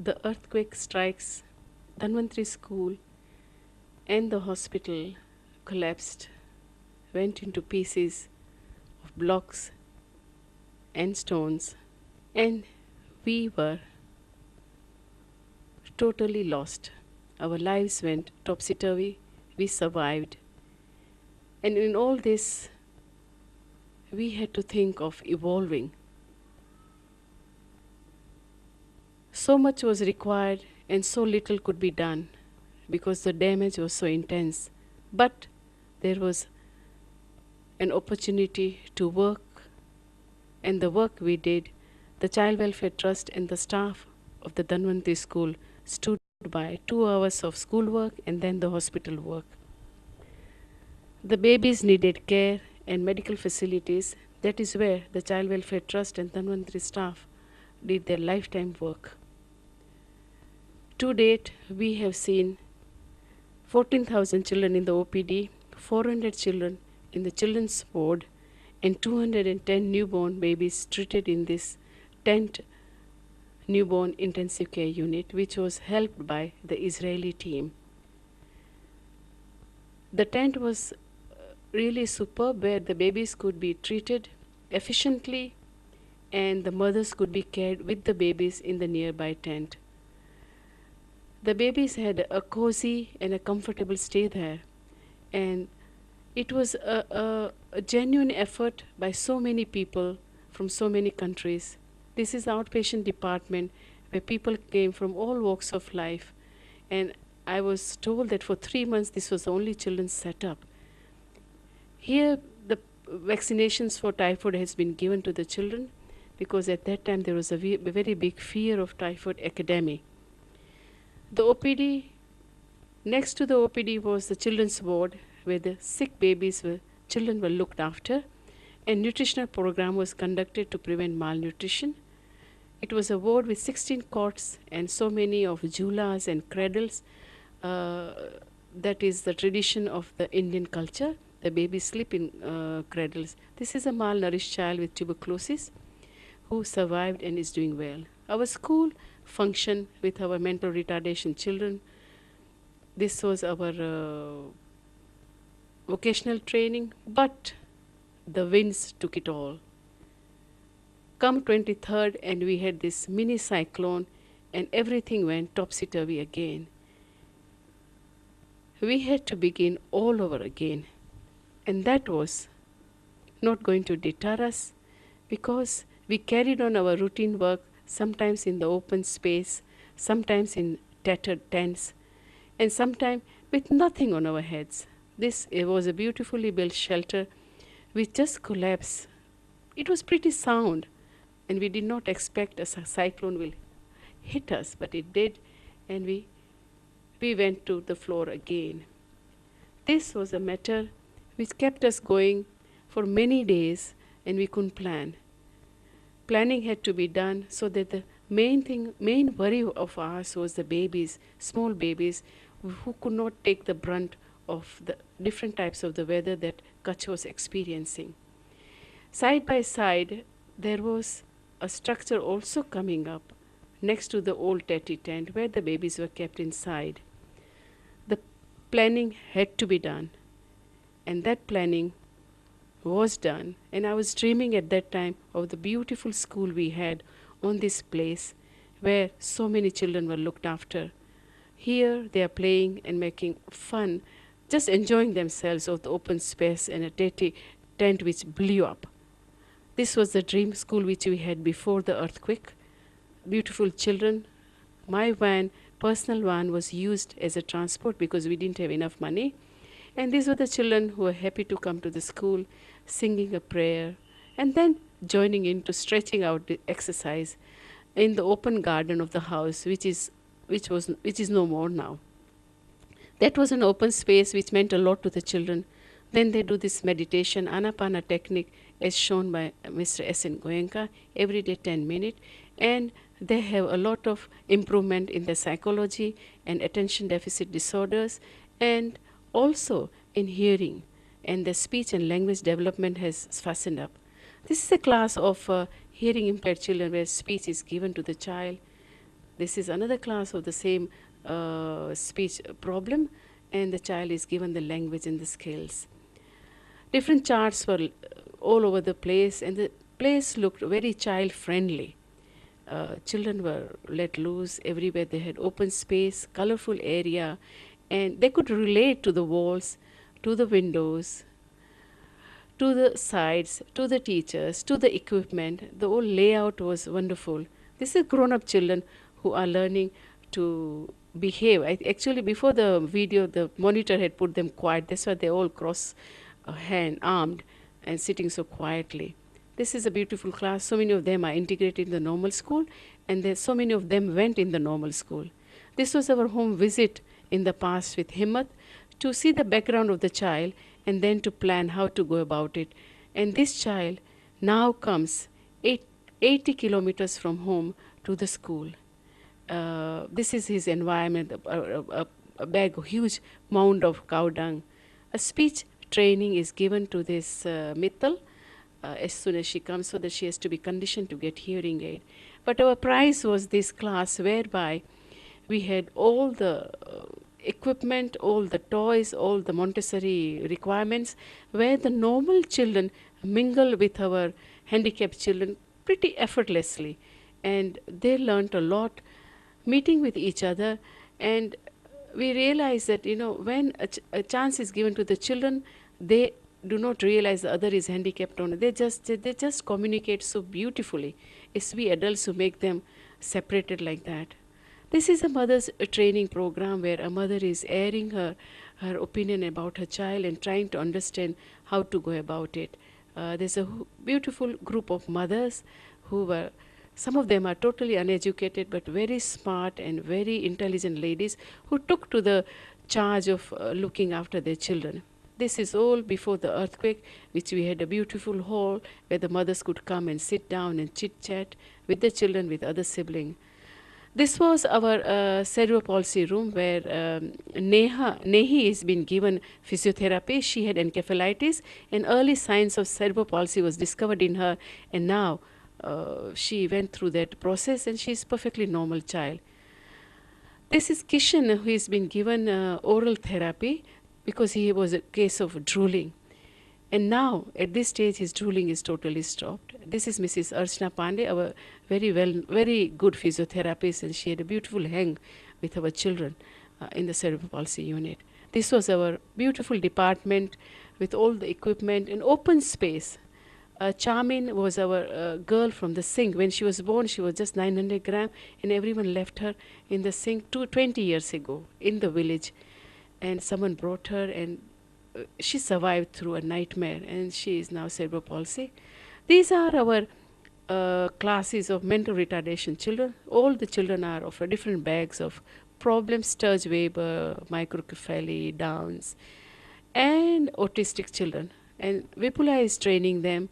The earthquake strikes Dhanvantri School and the hospital collapsed, went into pieces of blocks and stones, and we were totally lost. Our lives went topsy turvy. We survived. And in all this, we had to think of evolving. So much was required, and so little could be done because the damage was so intense. But there was an opportunity to work, and the work we did, the Child Welfare Trust and the staff of the Dhanvantri School stood by 2 hours of schoolwork and then the hospital work. The babies needed care and medical facilities. That is where the Child Welfare Trust and Dhanvantri staff did their lifetime work. To date, we have seen 14,000 children in the OPD, 400 children in the children's ward, and 210 newborn babies treated in this tent newborn intensive care unit, which was helped by the Israeli team. The tent was really superb, where the babies could be treated efficiently and the mothers could be cared with the babies in the nearby tent. The babies had a cozy and a comfortable stay there, and it was a genuine effort by so many people from so many countries. This is the outpatient department where people came from all walks of life, and I was told that for 3 months this was the only children's setup. Here the vaccinations for typhoid has been given to the children because at that time there was a very big fear of typhoid epidemic. The OPD, next to the OPD was the children's ward where the sick children were looked after, and nutritional program was conducted to prevent malnutrition. It was a ward with 16 cots and so many of jhulas and cradles. That is the tradition of the Indian culture. The babies sleep in cradles. This is a malnourished child with tuberculosis who survived and is doing well. Our school functioned with our mental retardation children. This was our vocational training, but the winds took it all. Come 23rd, and we had this mini cyclone, and everything went topsy-turvy again. We had to begin all over again, and that was not going to deter us because we carried on our routine work, sometimes in the open space, sometimes in tattered tents, and sometimes with nothing on our heads. It was a beautifully built shelter which just collapsed. It was pretty sound, and we did not expect a cyclone will hit us, but it did, and we went to the floor again. This was a matter which kept us going for many days, and we couldn't plan. Planning had to be done so that the main worry of ours was the babies, small babies, who could not take the brunt of the different types of the weather that Kutch was experiencing. Side by side, there was a structure also coming up next to the old tatty tent where the babies were kept inside. The planning had to be done, and that planning was done, and I was dreaming at that time of the beautiful school we had on this place where so many children were looked after. Here they are playing and making fun, just enjoying themselves of the open space and a tatty tent which blew up. This was the dream school which we had before the earthquake. Beautiful children. My personal van was used as a transport because we didn't have enough money. And these were the children who were happy to come to the school, singing a prayer, and then joining into stretching out the exercise in the open garden of the house, which is no more now. That was an open space which meant a lot to the children. Then they do this meditation, Anapana technique, as shown by Mr. S.N. Goenka, every day 10 minutes. And they have a lot of improvement in their psychology and attention deficit disorders, and also in hearing, and their speech and language development has fastened up. This is a class of hearing impaired children where speech is given to the child. This is another class of the same speech problem, and the child is given the language and the skills. Different charts were all over the place, and the place looked very child friendly. Children were let loose everywhere. They had open space, colorful area, and they could relate to the walls, to the windows, to the sides, to the teachers, to the equipment. The whole layout was wonderful. This is grown up children who are learning to behave. Actually, before the video, the monitor had put them quiet. That's why they all cross hand, armed, and sitting so quietly. This is a beautiful class. So many of them are integrated in the normal school, and so many of them went in the normal school. This was our home visit in the past with Himmat, to see the background of the child and then to plan how to go about it. And this child now comes 80 kilometers from home to the school. This is his environment, a bag, a huge mound of cow dung. A speech training is given to this Mittal as soon as she comes, so that she has to be conditioned to get hearing aid. But our prize was this class whereby we had all the equipment, all the toys, all the Montessori requirements, where the normal children mingle with our handicapped children pretty effortlessly. And they learnt a lot, meeting with each other. And we realized that, when a chance is given to the children, they do not realize the other is handicapped or not. They just communicate so beautifully. It's we adults who make them separated like that. This is a mother's training program where a mother is airing her opinion about her child and trying to understand how to go about it. There's a beautiful group of mothers some of them are totally uneducated but very smart and very intelligent ladies who took to the charge of looking after their children. This is all before the earthquake, which we had a beautiful hall where the mothers could come and sit down and chit-chat with the children, with other siblings. This was our cerebral palsy room where Nehi has been given physiotherapy. She had encephalitis, and early signs of cerebral palsy was discovered in her, and now she went through that process and she is perfectly normal child. This is Kishan, who has been given oral therapy because he was a case of drooling. And now, at this stage, his drooling is totally stopped. This is Mrs. Archana Pandey, our very good physiotherapist, and she had a beautiful hang with our children in the cerebral palsy unit. This was our beautiful department with all the equipment and open space. Charmin was our girl from the sink. When she was born, she was just 900 grams, and everyone left her in the sink 20 years ago in the village. And someone brought her, and she survived through a nightmare, and she is now cerebral palsy. These are our classes of mental retardation children. All the children are of different bags of problems: Sturge-Weber, microcephaly, Downs, and autistic children. And Vipula is training them.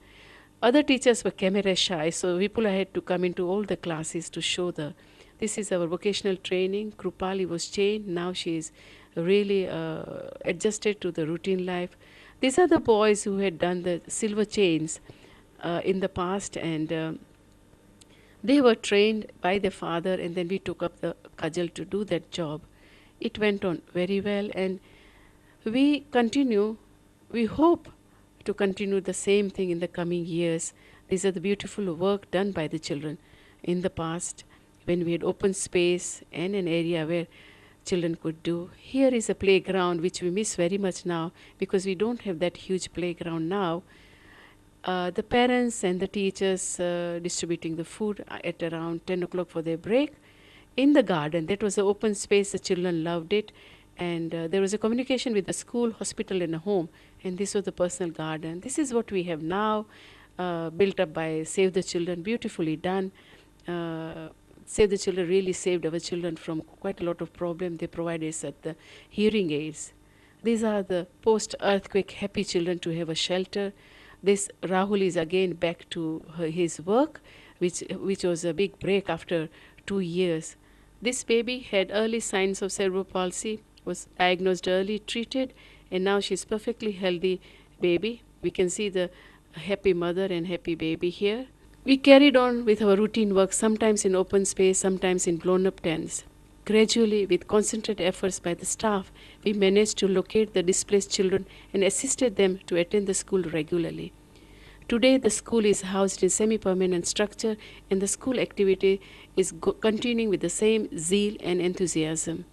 Other teachers were camera shy, so Vipula had to come into all the classes to show this is our vocational training. Krupali was chained. Now she is really adjusted to the routine life. These are the boys who had done the silver chains in the past, and they were trained by their father, and then we took up the cudgel to do that job. It went on very well, and we hope to continue the same thing in the coming years. These are the beautiful work done by the children in the past, when we had open space and an area where children could do. Here is a playground which we miss very much now because we don't have that huge playground now. The parents and the teachers distributing the food at around 10 o'clock for their break in the garden. That was an open space. The children loved it. And there was a communication with the school, hospital, and a home. And this was the personal garden. This is what we have now, built up by Save the Children, beautifully done. Save the Children really saved our children from quite a lot of problems. They provided us at the hearing aids. These are the post-earthquake happy children to have a shelter. This Rahul is again back to his work, which was a big break after 2 years. This baby had early signs of cerebral palsy, was diagnosed early, treated, and now she's perfectly healthy baby. We can see the happy mother and happy baby here. We carried on with our routine work, sometimes in open space, sometimes in blown up tents. Gradually, with concentrated efforts by the staff, we managed to locate the displaced children and assisted them to attend the school regularly. Today, the school is housed in semi-permanent structure, and the school activity is continuing with the same zeal and enthusiasm.